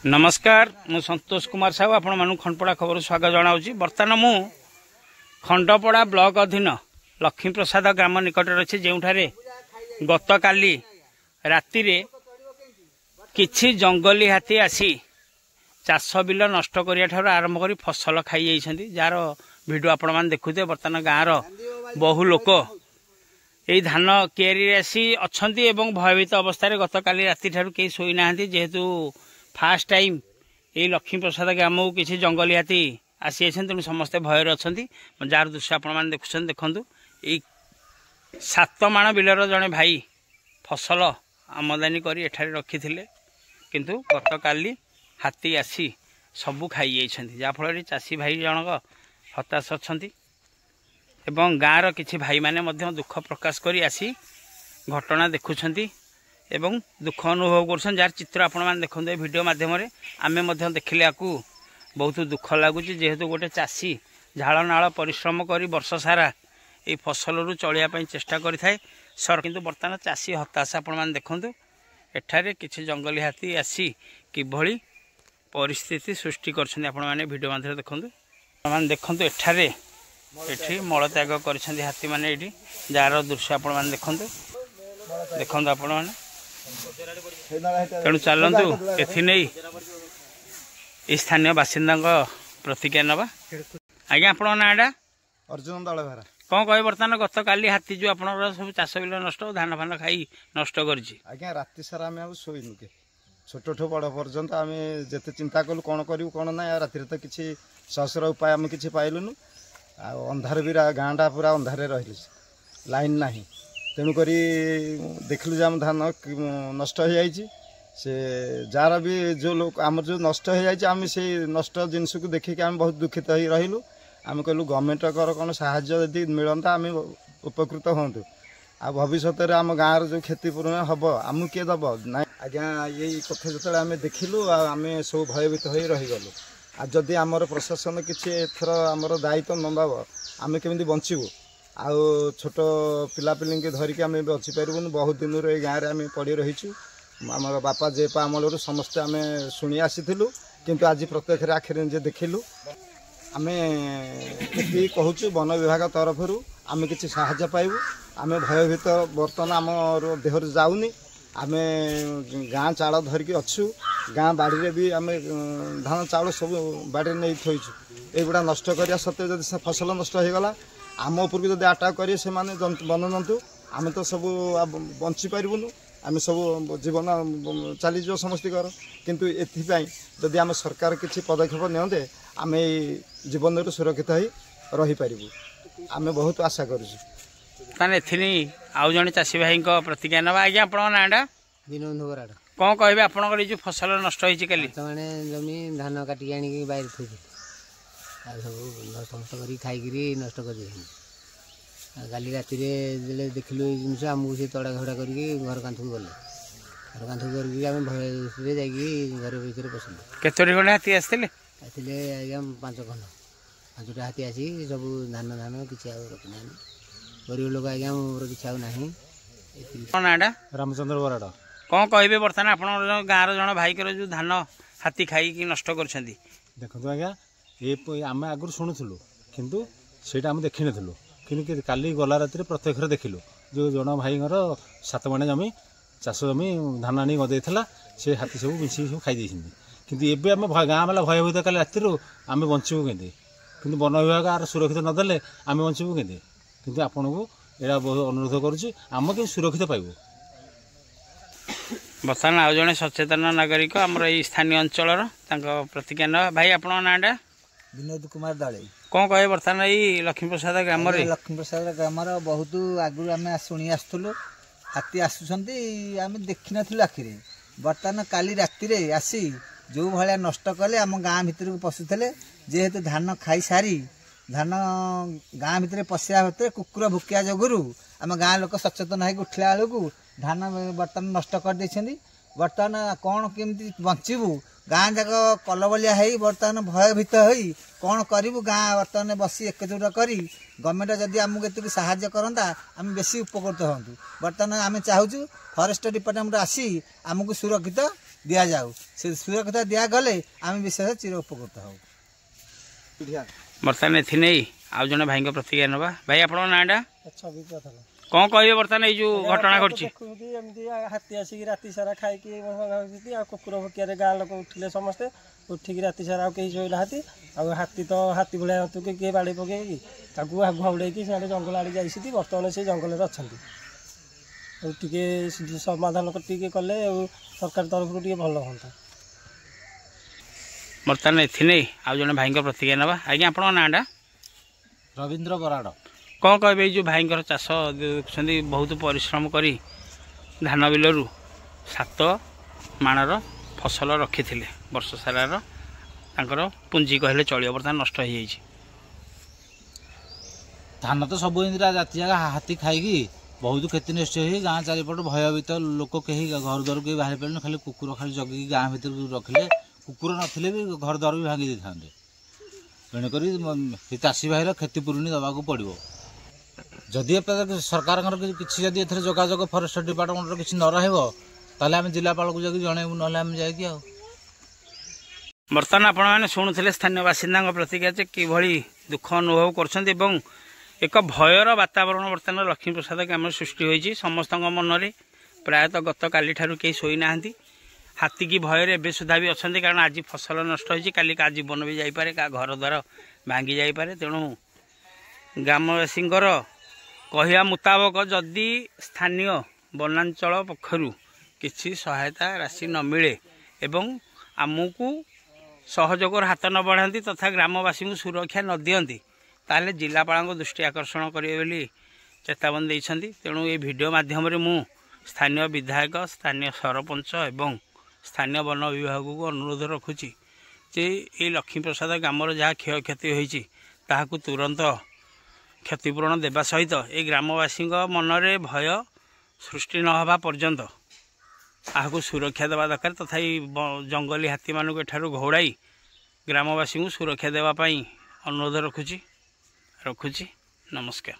नमस्कार मु संतोष कुमार साहू आपण मानु खंडपड़ा खबर स्वागत जनाऊँ। बर्तमान मु खंडपड़ा ब्लॉक अधीन लक्ष्मी प्रसाद ग्राम निकट अच्छे जो गत काली राति किछि जंगली हाथी आसी चाष बिल नष्ट करिया आरंभ कर फसल खाई जार भिडियो आपण मैंने देखुते। बर्तमान गाँव बहु लोक यही धान कियारी आसी अच्छा भयभीत अवस्था गत काली राति ठारू कहीं शोई ना जेहेतु फास्ट टाइम ये लक्ष्मी प्रसाद ग्राम को किसी जंगली हाथी आसी तेणु समस्ते भयर अच्छा जार दृश्य आपण मैंने देखुं देखु ये 7 माण बिलर जड़े भाई फसल आमदानी कर रखी किंतु गत काली हाथी आसी सबू खाई जाफल चाषी भाई जनक हताश अच्छा एवं गाँव किसी भाई माने दुख प्रकाश करी आसी घटना देखुंट एवं दुख अनुभव कर जार चित्र आपण मैंने देखते वीडियो मध्यम आम देखिले आपको बहुत दुख लगुच जेहेतु गोटे चाषी झाड़ नाल परिश्रम कर वर्ष सारा ये फसल रू चलिया चेष्टा करें सर किंतु बर्तमान चाषी हताश आपण मैंने देखते एठारे किसी जंगली हाथी आसी किभली परिस्थिति सृष्टि कर वीडियो मध्य देखते मैंने देखते एठारे एठी मलत्याग कर हाथी मैंने ये जार दृश्य आपण मैंने देखते देखते आपण मैंने तेणु चलतु ए स्थानीय बासिंदा प्रतिक्रिया नवा। आज्ञा आप नाटा अर्जुन दलभेरा कौन कहे बर्तमान गत काली हाथी जो आप सब चाष बिल नष्ट धान फान खाई नष्ट कर राति सारा आम शोनु के छोट ठू बड़ पर्यंत आम जिते चिंता कलु कौन करूँ कौन ना राति तो किसी सहसर उपाय आम कि पाइलुनु अंधार भी गाँटा पूरा अंधार रही लाइन ना तेणुक देखिलु जे आम धान नष्ट हो जाइए से जार भी जो लोग आम जो नष्ट हो जाइए आम से नष्ट जिनस को देखिक आम बहुत दुखित हो रही आम कहलु गवर्नमेंट कौन साहाय्य मिलता आम उपकृत हूँ आ भविष्य में आम गाँव जो क्षतिपूर्ण हम आम किए दब ना आज्ञा यही कथा जो आम देखिलु आम सब भयभीत हो रहीगलु आ जदि आमर प्रशासन किसी एथर आमर दायित्व नब आम केमी बचबू आउ छोट पिलापिली धरिकी आम बची पार्बून बहुत दिन ये गाँव में पड़ी रहीचु आम बापा जेपा अमलू समस्ते आम शुणी आसीलु किंतु आज प्रत्यक्ष आखिरी जे देखिलु आम ये कहूँ वन विभाग तरफ आम किसी साहाय्य पाइबू आम भयभीत बर्तमान आम देहर जाऊनी आम गाँ चाल धरिकी अच्छु गाँ बाड़ी भी आम धान चाउल सब बाड़ी नहीं थोचु युवा नष्ट करा सत्वे जब फसल नष्ट हो गला आम उपरको जब आटाक करेंगे से वन जंतु आम तो सब बंची पार्बूनु आम सब जीवन चलीज समस्त किंतु एपाई जदि आम सरकार किसी पदक्षेप नियंते आम जीवन रू सुरक्षित हो रही पारिबु आम बहुत आशा करें आउ जड़े चाषी भाई प्रतिक्रिया ना। आज्ञा आप नाटा विनोद बराड़ कौन कहे आपंकर जो फसल नष्ट होती मैंने जमी धान काटिक आनिक बाहर थी सब नष्ट कर खाई नष्ट कर काली राति देखिलु ये जिन आमको सी तड़ा घड़ा करके घर कांथू गले घर कांथू करके आम भय जाकि घर भर पशिलु केतोटी खंडे हाथी आसते आज्ञा 5 खंड 5टा हाथी आसी सब धान धान किसी रखना गरीब लोक आज्ञा मोर कि नाटा रामचंद्र बराड़ कौन कहे बर्तमान आप गाँव जन भाई जो धान हाथी खाई नष्ट कर देखो आज्ञा ये आम आगुरी शुणुलु किंतु सेटा आम देखी नु कि काली गला राति प्रत्यक्ष देखिलु जो जन भाई 7 माणे जमी चाष जमी धान आनी गदे से हाथी सब मिसी सब खाई किंतु एबे आम गाँ वाला भयभीत काली राति आम बचबू के किंतु वन विभाग आर सुरक्षित नदेले आम बचबू के किंतु आपन को यहाँ बहुत अनुरोध करुम कि सुरक्षित पाइबू। बर्तमान आउ जड़े सचेतन नागरिक आमर ये स्थानीय अंचल प्रतिक्रिया ना। भाई आप नाटा विनोद कुमार दले कौन कहे बर्तमान ये लक्ष्मी प्रसाद ग्राम लक्ष्मी प्रसाद ग्राम बहुत आगु आम शुणी आसलु हाथी आसुँच आम देखी नु आखिरी बर्तमान काली राति आसी जो भाया नष्ट कले आम गाँ भितर को पशुले जेहेतु धान खाई सारी धान गाँ भितर पशिया भितर कुकुर भुकिया जोगुरु आम गाँ लोक सचेतन हो उठला बेलू धान बर्तमान नष्ट कर बर्तमान कौन केमती बचबू गाँ जाक कलबलिया हो बर्तमान भयभीत हो कौन करूँ गाँ बर्तमान बसी एकजुट कर गवर्नमेंट जदि आमको ये साहाय्य करता आम बेसी उपकृत हूँ बर्तमान आम चाहूँ फरेस्ट डिपार्टमेंट आसी आमको सुरक्षित ଦିଆଯାଉ। ସେ ସୁରକ୍ଷିତ ଦିଆଗଲେ ଆମେ ବିଶେଷ ଚିର ଉପକୃତ ହଉ। ବର୍ତ୍ତମାନ ଏଥିନେଇ ଆଉ ଜଣେ ଭାଇଙ୍କ ପ୍ରତିକ୍ରିୟା ନେବା। ଭାଇ ଆପଣଙ୍କ ନାଁଟା କ'ଣ କହିବେ ବର୍ତ୍ତମାନ ଏଇ ଯେଉଁ ଘଟଣା ଘଟୁଛି? ଏମିତି ହାତୀ ଆସିକି ରାତି ସାରା ଖାଇକି ଆଉ କୁକୁର ଭୋକିଆରେ ଗାଁ ଲୋକ ଉଠିଲେ ସମସ୍ତେ ଉଠିକି ରାତି ସାରା ଆଉ କେହି ଶୋଇନାହାନ୍ତି। ଆଉ ହାତୀ ତ ହାତୀ ଭଳିଆ ହତୁକି କିଏ ବାଡ଼ି ପକେଇକି ତାକୁ ଘଉଡ଼େଇକି ସିଆଡ଼େ ଜଙ୍ଗଲ ଆଡ଼େ ଯାଇଛନ୍ତି। ବର୍ତ୍ତମାନ ସେ ଜଙ୍ଗଲରେ ଅଛନ୍ତି। ଆଉ ଟିକେ ସମାଧାନ ଟିକେ କଲେ ଆଉ ସରକାର ତରଫରୁ ଟିକେ ଭଲ ହୁଅନ୍ତା। ବର୍ତ୍ତମାନ ଏଥିନେଇ ଆଉ ଜଣେ ଭାଇଙ୍କ ପ୍ରତିକ୍ରିୟା ନେବା। ଆଜ୍ଞା ଆପଣଙ୍କ ନାଁଟା? ରବୀନ୍ଦ୍ର ବରାଡ଼। କ'ଣ କହିବେ ଏଇ ଯେଉଁ ଭାଇଙ୍କର ଚାଷ ଦେଖୁଛନ୍ତି ବହୁତ ପରିଶ୍ରମ କରି ଧାନ ବିଲରୁ 7 ମାଣର ଫସଲ ରଖିଥିଲେ, ବର୍ଷ ସାରାର ତାଙ୍କର ପୁଞ୍ଜି କହିଲେ ଚଳିବ, ବର୍ତ୍ତମାନ ନଷ୍ଟ ହେଇଯାଇଛି। ଧାନ ତ ସବୁ ଏମିତି ରାତି ଜାଗା ହାତୀ ଖାଇକି ବହୁତ କ୍ଷତି ନଷ୍ଟ ହେଇ ଗାଁ ଚାରିପଟ ଭୟଭୀତ ଲୋକ କେହି ଘର ଦ୍ୱାର କେହି ବାହାରି ପାରିଲେନି। ଖାଲି କୁକୁର ଖାଲି ଜଗିକି ଗାଁ ଭିତରକୁ ରଖିଲେ। କୁକୁର ନଥିଲେ ବି ଘର ଦ୍ୱାର ବି ଭାଙ୍ଗି ଦେଇଥାନ୍ତେ। ତେଣୁକରି ସେ ଚାଷୀ ଭାଇର କ୍ଷତିପୂରଣ ଦେବାକୁ ପଡ଼ିବ। ଯଦି ସରକାରଙ୍କର କିଛି ଯଦି ଏଥିରେ ଯୋଗାଯୋଗ ଫରେଷ୍ଟ ଡିପାର୍ଟମେଣ୍ଟର କିଛି ନ ରହିବ ତାହେଲେ ଆମେ ଜିଲ୍ଲାପାଳକୁ ଯାଇକି ଜଣେଇବୁ, ନହେଲେ ଆମେ ଯାଇକି ଆଉ। ବର୍ତ୍ତମାନ ଆପଣମାନେ ଶୁଣୁଥିଲେ ସ୍ଥାନୀୟ ବାସିନ୍ଦାଙ୍କ ପ୍ରତିକ୍ରିୟା ଯେ କିଭଳି ଦୁଃଖ ଅନୁଭବ କରୁଛନ୍ତି ଏବଂ ଏକ ଭୟର ବାତାବରଣ ବର୍ତ୍ତମାନ ଲକ୍ଷ୍ମୀପ୍ରସାଦ ଗ୍ରାମରେ ସୃଷ୍ଟି ହୋଇଛି। ସମସ୍ତଙ୍କ ମନରେ ପ୍ରାୟତଃ ଗତକାଲିଠାରୁ କେହି ଶୋଇନାହାନ୍ତି। ହାତୀକି ଭୟରେ ଏବେ ସୁଦ୍ଧା ବି ଅଛନ୍ତି, କାରଣ ଆଜି ଫସଲ ନଷ୍ଟ ହୋଇଛି, କାଲି କାହା ଜୀବନ ବି ଯାଇପାରେ, କାହା ଘର ଦ୍ୱାର ଭାଙ୍ଗି ଯାଇପାରେ। ତେଣୁ ଗ୍ରାମବାସୀଙ୍କର କହିବା ମୁତାବକ ଯଦି ସ୍ଥାନୀୟ ବନାଞ୍ଚଳ ପକ୍ଷରୁ କିଛି ସହାୟତା ରାଶି ନ ମିଳେ ଏବଂ ଆମକୁ ସହଯୋଗର ହାତ ନ ବଢ଼ାନ୍ତି ତଥା ଗ୍ରାମବାସୀଙ୍କୁ ସୁରକ୍ଷା ନ ଦିଅନ୍ତି ତାହେଲେ ଜିଲ୍ଲାପାଳଙ୍କ ଦୃଷ୍ଟି ଆକର୍ଷଣ କରିବେ ବୋଲି ଚେତାବନୀ ଦେଇଛନ୍ତି। ତେଣୁ ଏହି ଭିଡ଼ିଓ ମାଧ୍ୟମରେ ମୁଁ ସ୍ଥାନୀୟ ବିଧାୟକ, ସ୍ଥାନୀୟ ସରପଞ୍ଚ ଏବଂ ସ୍ଥାନୀୟ ବନ ବିଭାଗକୁ ଅନୁରୋଧ ରଖୁଛି ଯେ ଏହି ଲକ୍ଷ୍ମୀପ୍ରସାଦ ଗ୍ରାମର ଯାହା କ୍ଷୟକ୍ଷତି ହୋଇଛି ତାହାକୁ ତୁରନ୍ତ କ୍ଷତିପୂରଣ ଦେବା ସହିତ ଏ ଗ୍ରାମବାସୀଙ୍କ ମନରେ ଭୟ ସୃଷ୍ଟି ନ ହେବା ପର୍ଯ୍ୟନ୍ତ ଆହାକୁ ସୁରକ୍ଷା ଦେବା ଦରକାର। ତଥାପି ଜଙ୍ଗଲୀ ହାତୀମାନଙ୍କୁ ଏଠାରୁ ଘଉଡ଼ାଇ ଗ୍ରାମବାସୀଙ୍କୁ ସୁରକ୍ଷା ଦେବା ପାଇଁ ଅନୁରୋଧ ରଖୁଛି। ନମସ୍କାର।